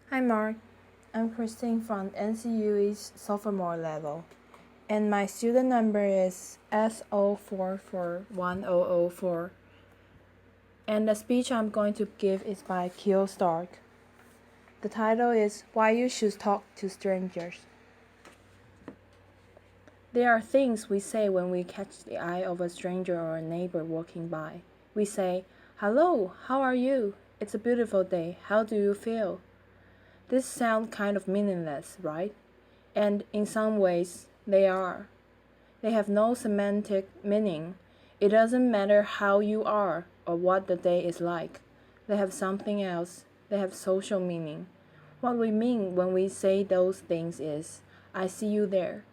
Hi Mark, I'm Christine from NCUE's sophomore level, and my student number is S04410004. And the speech I'm going to give is by Kio. The title is Why You Should Talk to Strangers. There are things we say when we catch the eye of a stranger or a neighbor walking by. We say, "Hello, how are you? It's a beautiful day. How do you feel?" This sounds kind of meaningless, right? And in some ways, they are. They have no semantic meaning. It doesn't matter how you are or what the day is like. They have something else. They have social meaning. What we mean when we say those things is, I see you there.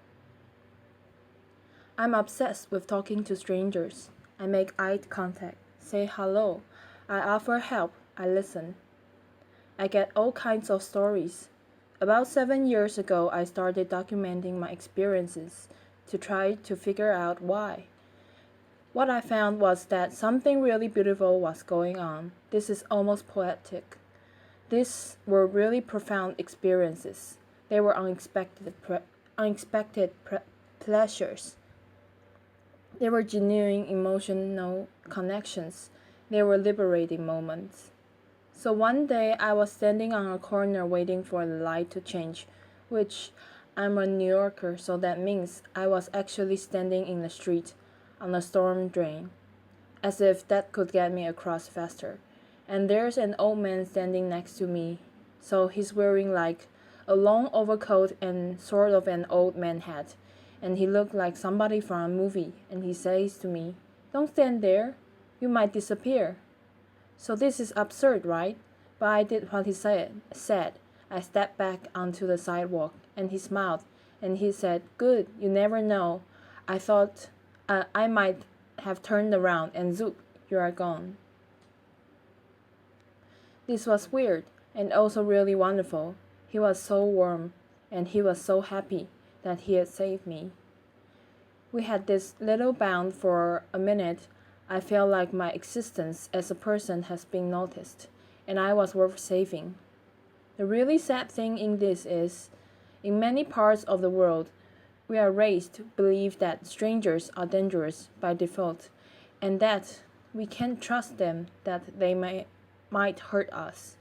I'm obsessed with talking to strangers. I make eye contact, say hello. I offer help. I listen. I get all kinds of stories. About 7 years ago, I started documenting my experiences to try to figure out why. What I found was that something really beautiful was going on. This is almost poetic. These were really profound experiences. They were unexpected pleasures. They were genuine emotional connections. They were liberating moments. So one day I was standing on a corner waiting for the light to change, which I'm a New Yorker, so that means I was actually standing in the street on a storm drain, as if that could get me across faster. And there's an old man standing next to me, so he's wearing like a long overcoat and sort of an old man hat, and he looked like somebody from a movie, and he says to me, "Don't stand there, you might disappear." So this is absurd, right? But I did what he said. I stepped back onto the sidewalk, and he smiled, and he said, "Good, you never know." I thought I might have turned around, and zoop, you are gone. This was weird, and also really wonderful. He was so warm, and he was so happy that he had saved me. We had this little bond for a minute. I felt like my existence as a person has been noticed, and I was worth saving. The really sad thing in this is, in many parts of the world, we are raised to believe that strangers are dangerous by default, and that we can't trust them, that they might hurt us.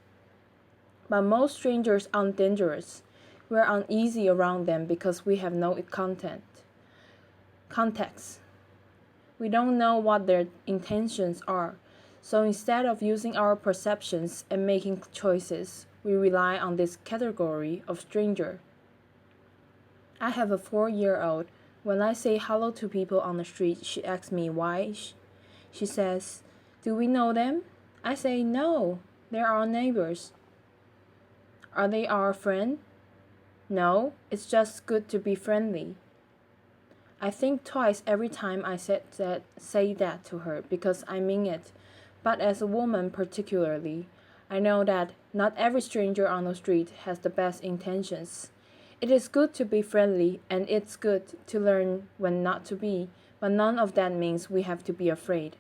But most strangers aren't dangerous. We're uneasy around them because we have no context. We don't know what their intentions are, so instead of using our perceptions and making choices, we rely on this category of stranger. I have a 4-year-old. When I say hello to people on the street, she asks me why. She says, "Do we know them?" I say, "No, they're our neighbors." "Are they our friend?" "No, it's just good to be friendly." I think twice every time I say that to her because I mean it. But as a woman particularly, I know that not every stranger on the street has the best intentions. It is good to be friendly, and it's good to learn when not to be, but none of that means we have to be afraid.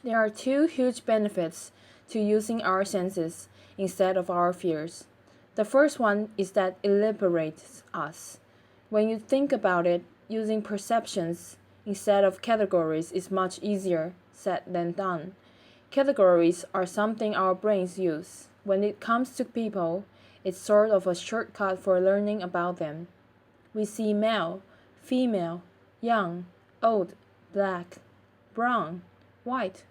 There are two huge benefits to using our senses instead of our fears. The first one is that it liberates us. When you think about it, using perceptions instead of categories is much easier said than done. Categories are something our brains use. When it comes to people, it's sort of a shortcut for learning about them. We see male, female, young, old, black, brown, white,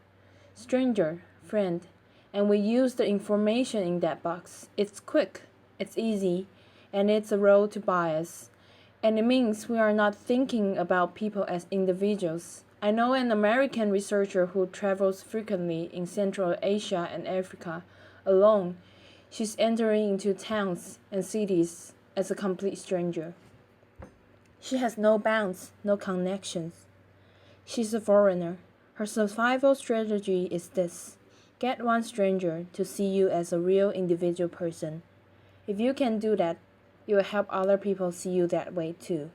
stranger, friend, and we use the information in that box. It's quick, it's easy, and it's a road to bias. And it means we are not thinking about people as individuals. I know an American researcher who travels frequently in Central Asia and Africa alone. She's entering into towns and cities as a complete stranger. She has no bounds, no connections. She's a foreigner. Her survival strategy is this: get one stranger to see you as a real individual person. If you can do that, you will help other people see you that way too.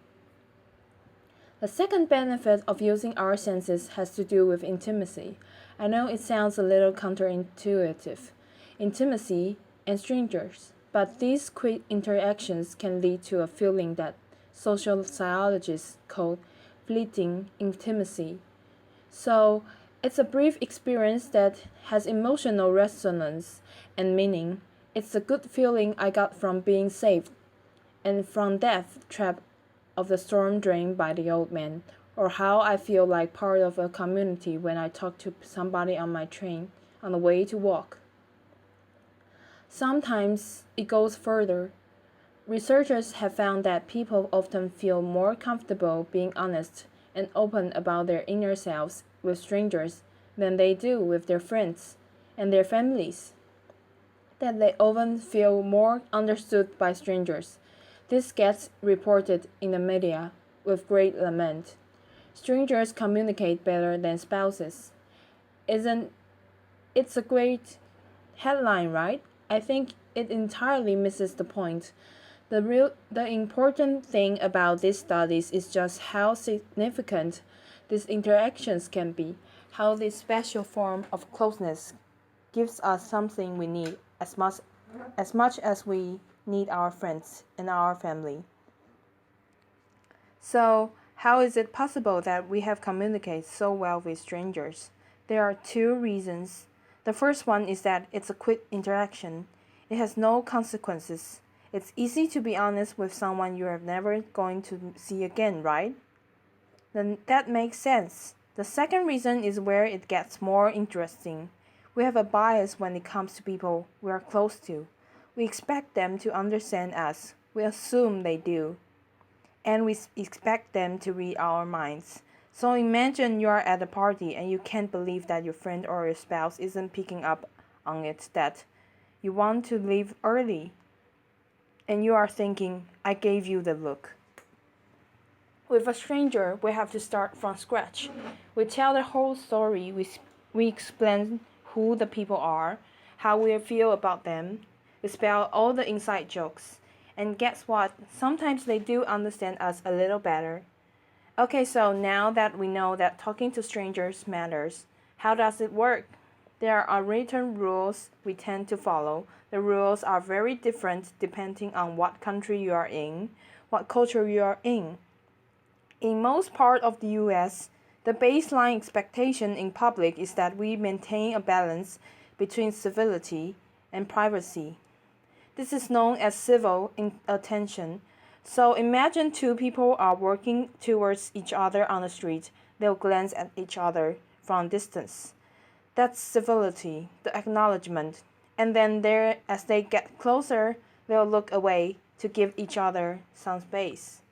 The second benefit of using our senses has to do with intimacy. I know it sounds a little counterintuitive. Intimacy and strangers. But these quick interactions can lead to a feeling that social psychologists call fleeting intimacy. So, it's a brief experience that has emotional resonance and meaning. It's a good feeling I got from being saved and from death trap of the storm drained by the old man, or how I feel like part of a community when I talk to somebody on my train on the way to walk. Sometimes it goes further. Researchers have found that people often feel more comfortable being honest and open about their inner selves with strangers than they do with their friends and their families. That they often feel more understood by strangers. This gets reported in the media with great lament. Strangers communicate better than spouses. Isn't it's a great headline, right? I think it entirely misses the point. The important thing about these studies is just how significant these interactions can be, how this special form of closeness gives us something we need as much as we need our friends and our family. So, how is it possible that we have communicated so well with strangers? There are two reasons. The first one is that it's a quick interaction. It has no consequences. It's easy to be honest with someone you are never going to see again, right? Then that makes sense. The second reason is where it gets more interesting. We have a bias when it comes to people we are close to. We expect them to understand us. We assume they do. And we expect them to read our minds. So imagine you are at a party and you can't believe that your friend or your spouse isn't picking up on it, that you want to leave early. And you are thinking, I gave you the look. With a stranger, we have to start from scratch. We tell the whole story. We explain who the people are, how we feel about them. We spell all the inside jokes. And guess what? Sometimes they do understand us a little better. Okay, so now that we know that talking to strangers matters, how does it work? There are written rules we tend to follow. The rules are very different depending on what country you are in, what culture you are in. In most part of the US, the baseline expectation in public is that we maintain a balance between civility and privacy. This is known as civil attention. So imagine two people are working towards each other on the street. They'll glance at each other from a distance. That's civility, the acknowledgement. And then as they get closer, they'll look away to give each other some space.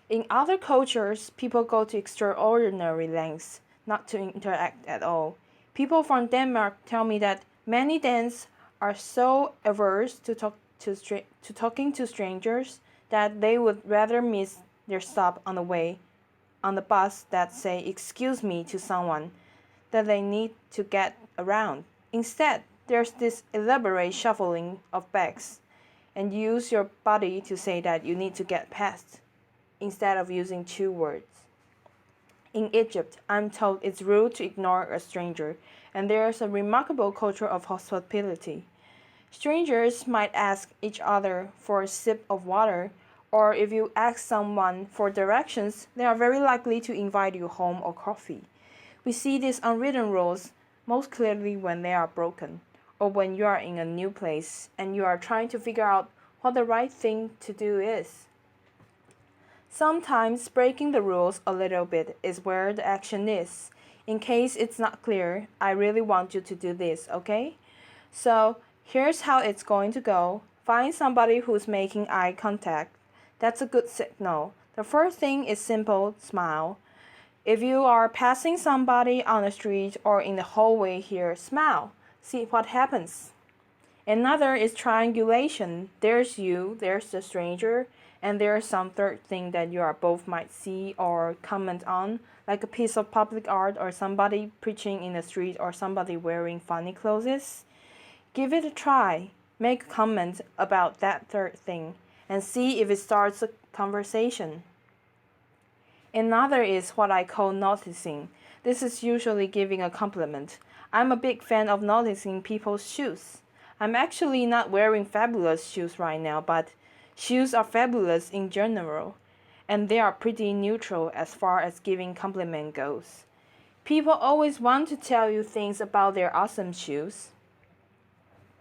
In other cultures, people go to extraordinary lengths not to interact at all. People from Denmark tell me that many Danes are so averse to talking to strangers that they would rather miss their stop on the way on the bus that say excuse me to someone that they need to get around. Instead, there's this elaborate shuffling of bags and use your body to say that you need to get past instead of using two words. In Egypt, I'm told it's rude to ignore a stranger, and there's a remarkable culture of hospitality. Strangers might ask each other for a sip of water, or if you ask someone for directions, they are very likely to invite you home or coffee. We see these unwritten rules most clearly when they are broken, or when you are in a new place and you are trying to figure out what the right thing to do is. Sometimes breaking the rules a little bit is where the action is. In case it's not clear, I really want you to do this, okay? So, here's how it's going to go. Find somebody who's making eye contact. That's a good signal. The first thing is simple smile. If you are passing somebody on the street or in the hallway here, smile. See what happens. Another is triangulation. There's you, there's the stranger, and there's some third thing that you are both might see or comment on, like a piece of public art or somebody preaching in the street or somebody wearing funny clothes. Give it a try. Make a comment about that third thing and see if it starts a conversation. Another is what I call noticing. This is usually giving a compliment. I'm a big fan of noticing people's shoes. I'm actually not wearing fabulous shoes right now, but shoes are fabulous in general, and they are pretty neutral as far as giving compliment goes. People always want to tell you things about their awesome shoes.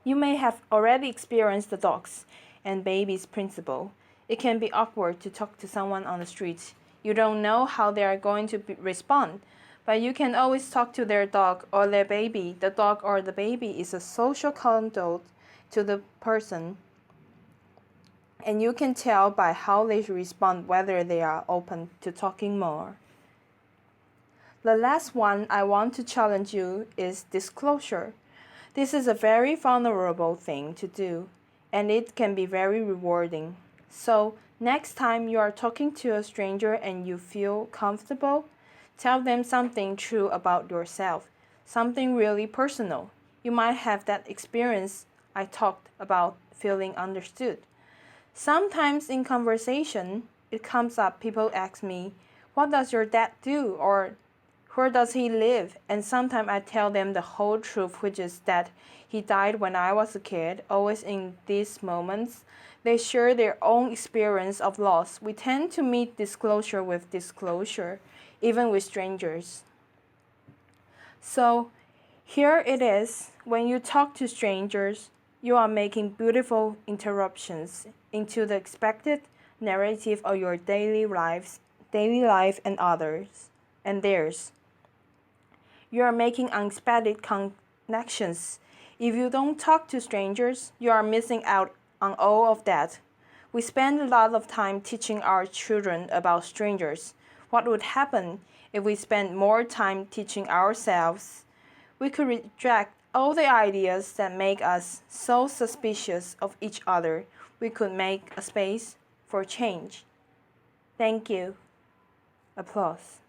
You may have already experienced the dogs and babies principle. It can be awkward to talk to someone on the street. You don't know how they are going to respond, but you can always talk to their dog or their baby. The dog or the baby is a social conduit to the person, and you can tell by how they respond whether they are open to talking more. The last one I want to challenge you is disclosure. This is a very vulnerable thing to do, and it can be very rewarding. So, next time you are talking to a stranger and you feel comfortable, tell them something true about yourself, something really personal. You might have that experience I talked about, feeling understood. Sometimes in conversation, it comes up, people ask me, "What does your dad do?" or "Where does he live?" And sometimes I tell them the whole truth, which is that he died when I was a kid. Always in these moments, they share their own experience of loss. We tend to meet disclosure with disclosure, even with strangers. So, here it is. When you talk to strangers, you are making beautiful interruptions into the expected narrative of your daily life and others and theirs. You are making unexpected connections. If you don't talk to strangers, you are missing out on all of that. We spend a lot of time teaching our children about strangers. What would happen if we spent more time teaching ourselves? We could reject all the ideas that make us so suspicious of each other. We could make a space for change. Thank you. Applause.